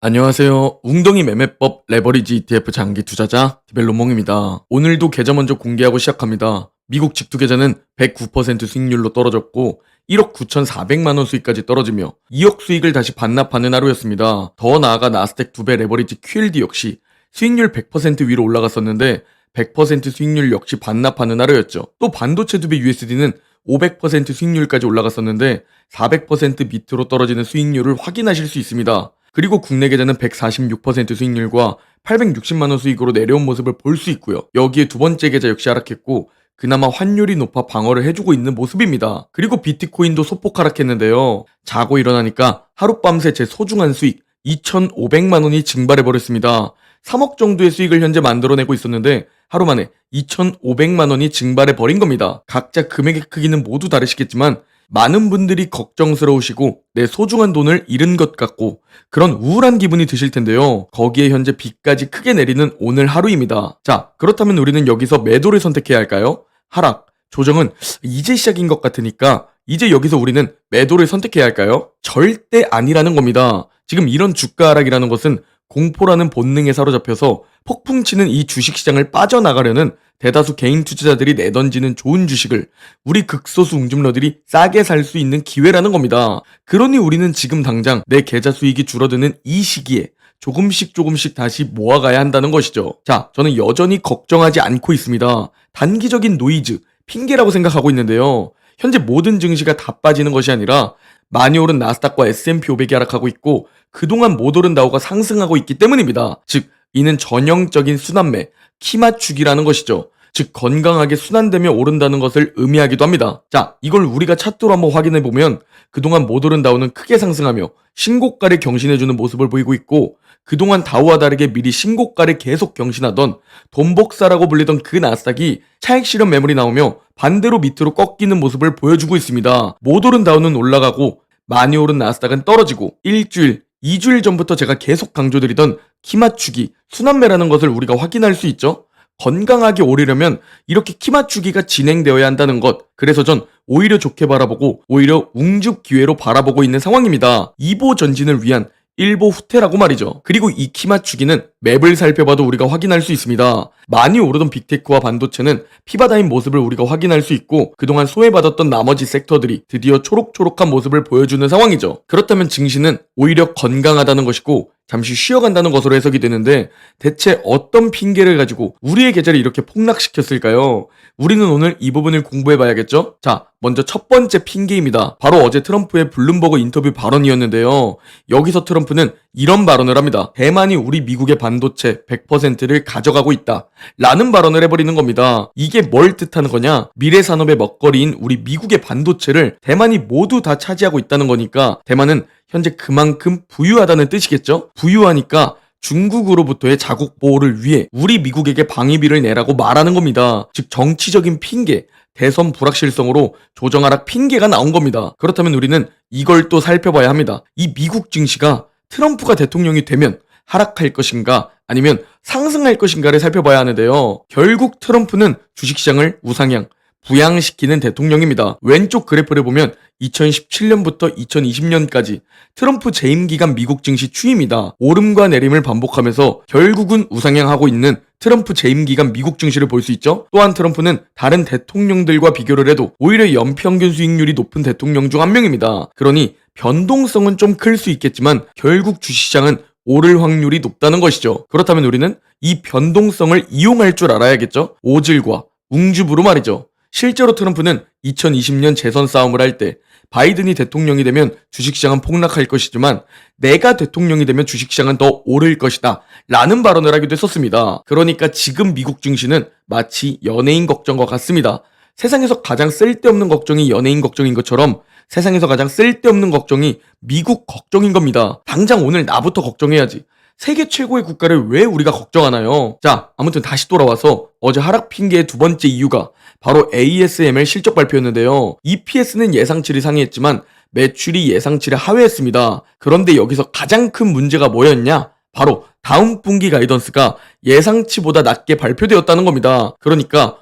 안녕하세요. 웅덩이 매매법 레버리지 ETF 장기 투자자 디벨로몽입니다. 오늘도 계좌 먼저 공개하고 시작합니다. 미국 직투 계좌는 109% 수익률로 떨어졌고 1억 9,400만 원 수익까지 떨어지며 2억 수익을 다시 반납하는 하루였습니다. 더 나아가 나스닥 2배 레버리지 QLD 역시 수익률 100% 위로 올라갔었는데 100% 수익률 역시 반납하는 하루였죠. 또 반도체 2배 USD는 500% 수익률까지 올라갔었는데 400% 밑으로 떨어지는 수익률을 확인하실 수 있습니다. 그리고 국내 계좌는 146% 수익률과 860만원 수익으로 내려온 모습을 볼 수 있고요. 여기에 두 번째 계좌 역시 하락했고 그나마 환율이 높아 방어를 해주고 있는 모습입니다. 그리고 비트코인도 소폭 하락했는데요. 자고 일어나니까 하룻밤새 제 소중한 수익 2,500만원이 증발해버렸습니다. 3억 정도의 수익을 현재 만들어내고 있었는데 하루 만에 2,500만원이 증발해버린 겁니다. 각자 금액의 크기는 모두 다르시겠지만 많은 분들이 걱정스러우시고 내 소중한 돈을 잃은 것 같고 그런 우울한 기분이 드실 텐데요. 거기에 현재 빚까지 크게 내리는 오늘 하루입니다. 자, 그렇다면 우리는 여기서 매도를 선택해야 할까요? 하락, 조정은 이제 시작인 것 같으니까 이제 여기서 우리는 매도를 선택해야 할까요? 절대 아니라는 겁니다. 지금 이런 주가 하락이라는 것은 공포라는 본능에 사로잡혀서 폭풍치는 이 주식시장을 빠져나가려는 대다수 개인 투자자들이 내던지는 좋은 주식을 우리 극소수 웅줌러들이 싸게 살 수 있는 기회라는 겁니다. 그러니 우리는 지금 당장 내 계좌 수익이 줄어드는 이 시기에 조금씩 다시 모아가야 한다는 것이죠. 자, 저는 여전히 걱정하지 않고 있습니다. 단기적인 노이즈, 핑계라고 생각하고 있는데요. 현재 모든 증시가 다 빠지는 것이 아니라 많이 오른 나스닥과 S&P 500이 하락하고 있고 그동안 못 오른 다우가 상승하고 있기 때문입니다. 즉, 이는 전형적인 순환매, 키 맞추기라는 것이죠. 즉, 건강하게 순환되며 오른다는 것을 의미하기도 합니다. 자, 이걸 우리가 차트로 한번 확인해보면 그동안 못 오른 다우는 크게 상승하며 신고가를 경신해주는 모습을 보이고 있고 그동안 다우와 다르게 미리 신고가를 계속 경신하던 돈복사라고 불리던 그 나스닥이 차익 실현 매물이 나오며 반대로 밑으로 꺾이는 모습을 보여주고 있습니다. 못 오른 다우는 올라가고 많이 오른 나스닥은 떨어지고 일주일, 2주일 전부터 제가 계속 강조드리던 키 맞추기, 순환매라는 것을 우리가 확인할 수 있죠. 건강하게 오르려면 이렇게 키 맞추기가 진행되어야 한다는 것. 그래서 전 오히려 좋게 바라보고 오히려 웅죽 기회로 바라보고 있는 상황입니다. 2보 전진을 위한 1보 후퇴라고 말이죠. 그리고 이 키 맞추기는 맵을 살펴봐도 우리가 확인할 수 있습니다. 많이 오르던 빅테크와 반도체는 피바다인 모습을 우리가 확인할 수 있고 그동안 소외받았던 나머지 섹터들이 드디어 초록초록한 모습을 보여주는 상황이죠. 그렇다면 증시는 오히려 건강하다는 것이고 잠시 쉬어간다는 것으로 해석이 되는데 대체 어떤 핑계를 가지고 우리의 계좌를 이렇게 폭락시켰을까요? 우리는 오늘 이 부분을 공부해봐야겠죠? 자, 먼저 첫 번째 핑계입니다. 바로 어제 트럼프의 블룸버그 인터뷰 발언이었는데요. 여기서 트럼프는 이런 발언을 합니다. 대만이 우리 미국의 반도체 100%를 가져가고 있다 라는 발언을 해버리는 겁니다. 이게 뭘 뜻하는 거냐? 미래 산업의 먹거리인 우리 미국의 반도체를 대만이 모두 다 차지하고 있다는 거니까 대만은 현재 그만큼 부유하다는 뜻이겠죠? 부유하니까 중국으로부터의 자국 보호를 위해 우리 미국에게 방위비를 내라고 말하는 겁니다. 즉 정치적인 핑계, 대선 불확실성으로 조정하락 핑계가 나온 겁니다. 그렇다면 우리는 이걸 또 살펴봐야 합니다. 이 미국 증시가 트럼프가 대통령이 되면 하락할 것인가 아니면 상승할 것인가를 살펴봐야 하는데요. 결국 트럼프는 주식시장을 우상향, 부양시키는 대통령입니다. 왼쪽 그래프를 보면 2017년부터 2020년까지 트럼프 재임 기간 미국 증시 추이입니다. 오름과 내림을 반복하면서 결국은 우상향하고 있는 트럼프 재임 기간 미국 증시를 볼 수 있죠. 또한 트럼프는 다른 대통령들과 비교를 해도 오히려 연평균 수익률이 높은 대통령 중 한 명입니다. 그러니 변동성은 좀 클 수 있겠지만 결국 주식시장은 오를 확률이 높다는 것이죠. 그렇다면 우리는 이 변동성을 이용할 줄 알아야겠죠. 오질과 웅주부로 말이죠. 실제로 트럼프는 2020년 재선 싸움을 할 때 바이든이 대통령이 되면 주식시장은 폭락할 것이지만 내가 대통령이 되면 주식시장은 더 오를 것이다 라는 발언을 하기도 했었습니다. 그러니까 지금 미국 증시는 마치 연예인 걱정과 같습니다. 세상에서 가장 쓸데없는 걱정이 연예인 걱정인 것처럼 세상에서 가장 쓸데없는 걱정이 미국 걱정인 겁니다. 당장 오늘 나부터 걱정해야지. 세계 최고의 국가를 왜 우리가 걱정하나요? 자, 아무튼 다시 돌아와서 어제 하락 핑계의 두 번째 이유가 바로 ASML 실적 발표였는데요. EPS는 예상치를 상회했지만 매출이 예상치를 하회했습니다. 그런데 여기서 가장 큰 문제가 뭐였냐? 바로 다음 분기 가이던스가 예상치보다 낮게 발표되었다는 겁니다. 그러니까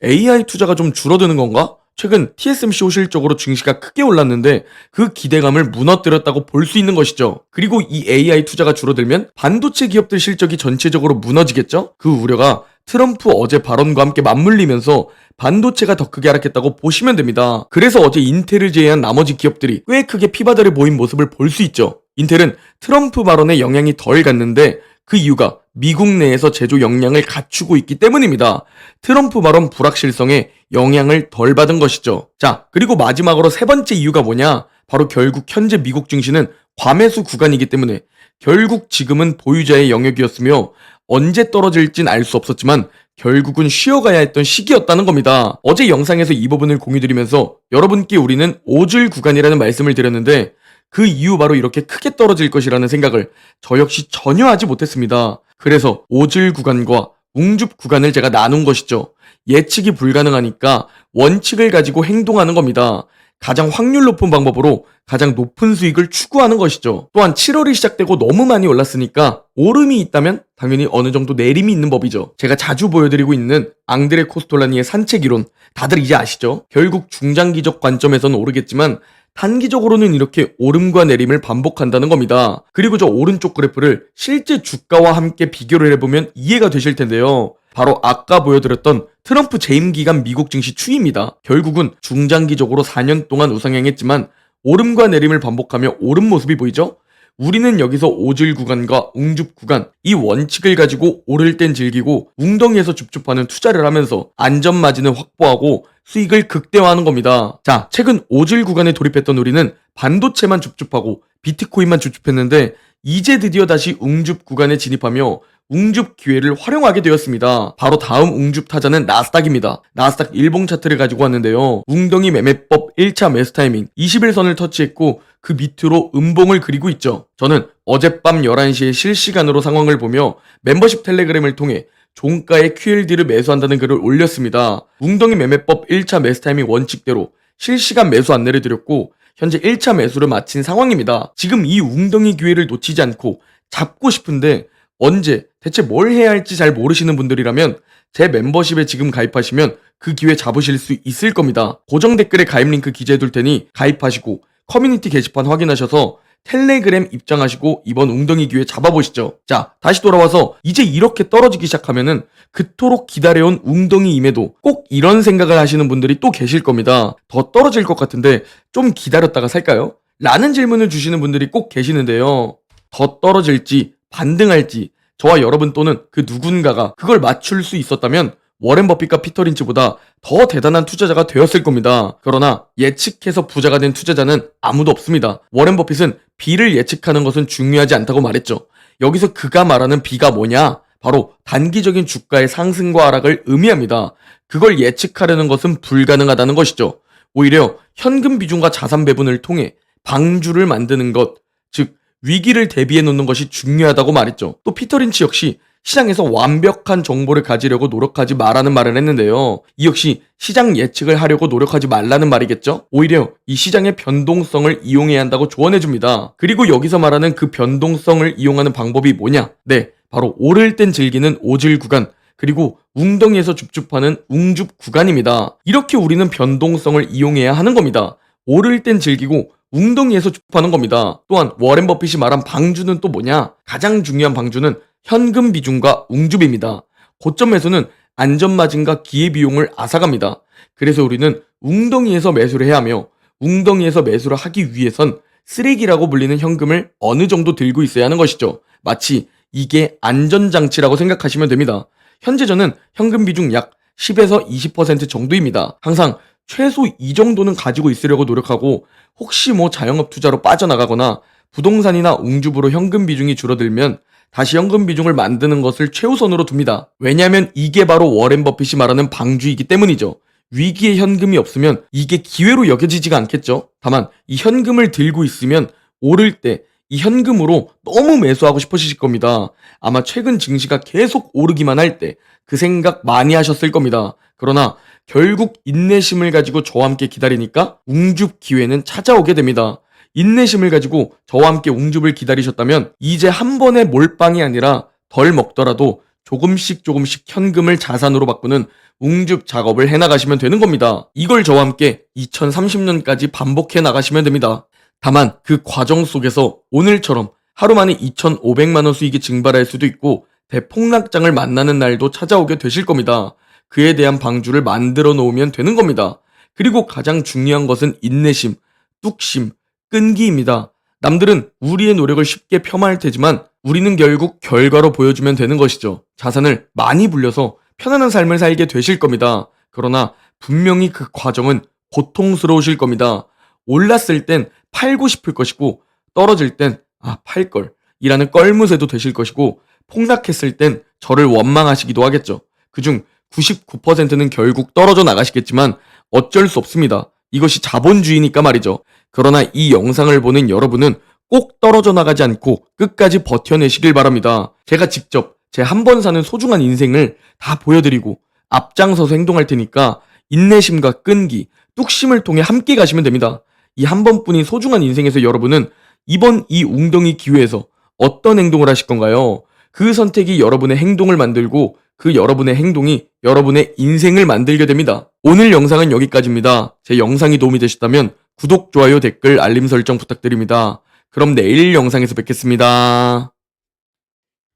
AI 투자가 좀 줄어드는 건가? 최근 TSMC 호실적으로 증시가 크게 올랐는데 그 기대감을 무너뜨렸다고 볼 수 있는 것이죠. 그리고 이 AI 투자가 줄어들면 반도체 기업들 실적이 전체적으로 무너지겠죠? 그 우려가 트럼프 어제 발언과 함께 맞물리면서 반도체가 더 크게 하락했다고 보시면 됩니다. 그래서 어제 인텔을 제외한 나머지 기업들이 꽤 크게 피바다를 보인 모습을 볼 수 있죠. 인텔은 트럼프 발언에 영향이 덜 갔는데 그 이유가 미국 내에서 제조 역량을 갖추고 있기 때문입니다. 트럼프 발언 불확실성에 영향을 덜 받은 것이죠. 자, 그리고 마지막으로 세 번째 이유가 뭐냐? 바로 결국 현재 미국 증시는 과매수 구간이기 때문에 결국 지금은 보유자의 영역이었으며 언제 떨어질진 알 수 없었지만 결국은 쉬어가야 했던 시기였다는 겁니다. 어제 영상에서 이 부분을 공유드리면서 여러분께 우리는 오질 구간이라는 말씀을 드렸는데 그 이유 바로 이렇게 크게 떨어질 것이라는 생각을 저 역시 전혀 하지 못했습니다. 그래서 오질 구간과 웅줍 구간을 제가 나눈 것이죠. 예측이 불가능하니까 원칙을 가지고 행동하는 겁니다. 가장 확률 높은 방법으로 가장 높은 수익을 추구하는 것이죠. 또한 7월이 시작되고 너무 많이 올랐으니까 오름이 있다면 당연히 어느 정도 내림이 있는 법이죠. 제가 자주 보여드리고 있는 앙드레 코스톨라니의 산책 이론 다들 이제 아시죠? 결국 중장기적 관점에서는 오르겠지만 단기적으로는 이렇게 오름과 내림을 반복한다는 겁니다. 그리고 저 오른쪽 그래프를 실제 주가와 함께 비교를 해보면 이해가 되실 텐데요. 바로 아까 보여드렸던 트럼프 재임 기간 미국 증시 추이입니다. 결국은 중장기적으로 4년 동안 우상향했지만 오름과 내림을 반복하며 오른 모습이 보이죠? 우리는 여기서 오질 구간과 웅줍 구간, 이 원칙을 가지고 오를 땐 즐기고 웅덩이에서 줍줍하는 투자를 하면서 안전 마진을 확보하고 수익을 극대화하는 겁니다. 자, 최근 오질 구간에 돌입했던 우리는 반도체만 줍줍하고 비트코인만 줍줍했는데 이제 드디어 다시 웅줍 구간에 진입하며 웅줍 기회를 활용하게 되었습니다. 바로 다음 웅줍 타자는 나스닥입니다. 나스닥 일봉 차트를 가지고 왔는데요. 웅덩이 매매법 1차 매수 타이밍 21선을 터치했고 그 밑으로 음봉을 그리고 있죠. 저는 어젯밤 11시에 실시간으로 상황을 보며 멤버십 텔레그램을 통해 종가의 QLD를 매수한다는 글을 올렸습니다. 웅덩이 매매법 1차 매수 타이밍 원칙대로 실시간 매수 안내를 드렸고 현재 1차 매수를 마친 상황입니다. 지금 이 웅덩이 기회를 놓치지 않고 잡고 싶은데 언제 대체 뭘 해야 할지 잘 모르시는 분들이라면 제 멤버십에 지금 가입하시면 그 기회 잡으실 수 있을 겁니다. 고정 댓글에 가입 링크 기재해둘 테니 가입하시고 커뮤니티 게시판 확인하셔서 텔레그램 입장하시고 이번 웅덩이 기회 잡아보시죠. 자, 다시 돌아와서 이제 이렇게 떨어지기 시작하면은 그토록 기다려온 웅덩이임에도 꼭 이런 생각을 하시는 분들이 또 계실 겁니다. 더 떨어질 것 같은데 좀 기다렸다가 살까요? 라는 질문을 주시는 분들이 꼭 계시는데요. 더 떨어질지 반등할지 저와 여러분 또는 그 누군가가 그걸 맞출 수 있었다면 워렌 버핏과 피터 린치보다 더 대단한 투자자가 되었을 겁니다. 그러나 예측해서 부자가 된 투자자는 아무도 없습니다. 워렌 버핏은 비를 예측하는 것은 중요하지 않다고 말했죠. 여기서 그가 말하는 비가 뭐냐? 바로 단기적인 주가의 상승과 하락을 의미합니다. 그걸 예측하려는 것은 불가능하다는 것이죠. 오히려 현금 비중과 자산 배분을 통해 방주를 만드는 것, 즉 위기를 대비해 놓는 것이 중요하다고 말했죠. 또 피터 린치 역시 시장에서 완벽한 정보를 가지려고 노력하지 말라는 말을 했는데요. 이 역시 시장 예측을 하려고 노력하지 말라는 말이겠죠? 오히려 이 시장의 변동성을 이용해야 한다고 조언해줍니다. 그리고 여기서 말하는 그 변동성을 이용하는 방법이 뭐냐? 네, 바로 오를 땐 즐기는 오질 구간, 그리고 웅덩이에서 줍줍하는 웅줍 구간입니다. 이렇게 우리는 변동성을 이용해야 하는 겁니다. 오를 땐 즐기고 웅덩이에서 줍하는 겁니다. 또한 워렌 버핏이 말한 방주는 또 뭐냐? 가장 중요한 방주는 현금 비중과 웅줍입니다. 고점 매수는 안전마진과 기회비용을 앗아갑니다. 그래서 우리는 웅덩이에서 매수를 해야 하며 웅덩이에서 매수를 하기 위해선 쓰레기라고 불리는 현금을 어느 정도 들고 있어야 하는 것이죠. 마치 이게 안전장치라고 생각하시면 됩니다. 현재 저는 현금 비중 약 10에서 20% 정도입니다. 항상 최소 이 정도는 가지고 있으려고 노력하고 혹시 자영업 투자로 빠져나가거나 부동산이나 웅줍으로 현금 비중이 줄어들면 다시 현금 비중을 만드는 것을 최우선으로 둡니다. 왜냐하면 이게 바로 워렌 버핏이 말하는 방주이기 때문이죠. 위기에 현금이 없으면 이게 기회로 여겨지지가 않겠죠. 다만 이 현금을 들고 있으면 오를 때 이 현금으로 너무 매수하고 싶으실 겁니다. 아마 최근 증시가 계속 오르기만 할 때 그 생각 많이 하셨을 겁니다. 그러나 결국 인내심을 가지고 저와 함께 기다리니까 웅줍 기회는 찾아오게 됩니다. 인내심을 가지고 저와 함께 웅줍을 기다리셨다면 이제 한 번에 몰빵이 아니라 덜 먹더라도 조금씩 현금을 자산으로 바꾸는 웅줍 작업을 해나가시면 되는 겁니다. 이걸 저와 함께 2030년까지 반복해 나가시면 됩니다. 다만 그 과정 속에서 오늘처럼 하루 만에 2,500만원 수익이 증발할 수도 있고 대폭락장을 만나는 날도 찾아오게 되실 겁니다. 그에 대한 방주를 만들어 놓으면 되는 겁니다. 그리고 가장 중요한 것은 인내심, 뚝심, 끈기입니다. 남들은 우리의 노력을 쉽게 폄하할 테지만 우리는 결국 결과로 보여주면 되는 것이죠. 자산을 많이 불려서 편안한 삶을 살게 되실 겁니다. 그러나 분명히 그 과정은 고통스러우실 겁니다. 올랐을 땐 팔고 싶을 것이고 떨어질 땐 팔걸 이라는 껄무새도 되실 것이고 폭락했을 땐 저를 원망하시기도 하겠죠. 그중 99%는 결국 떨어져 나가시겠지만 어쩔 수 없습니다. 이것이 자본주의니까 말이죠. 그러나 이 영상을 보는 여러분은 꼭 떨어져 나가지 않고 끝까지 버텨내시길 바랍니다. 제가 직접 제 한 번 사는 소중한 인생을 다 보여드리고 앞장서서 행동할 테니까 인내심과 끈기, 뚝심을 통해 함께 가시면 됩니다. 이 한 번뿐인 소중한 인생에서 여러분은 이번 이 웅덩이 기회에서 어떤 행동을 하실 건가요? 그 선택이 여러분의 행동을 만들고 그 여러분의 행동이 여러분의 인생을 만들게 됩니다. 오늘 영상은 여기까지입니다. 제 영상이 도움이 되셨다면 구독, 좋아요, 댓글, 알림 설정 부탁드립니다. 그럼 내일 영상에서 뵙겠습니다.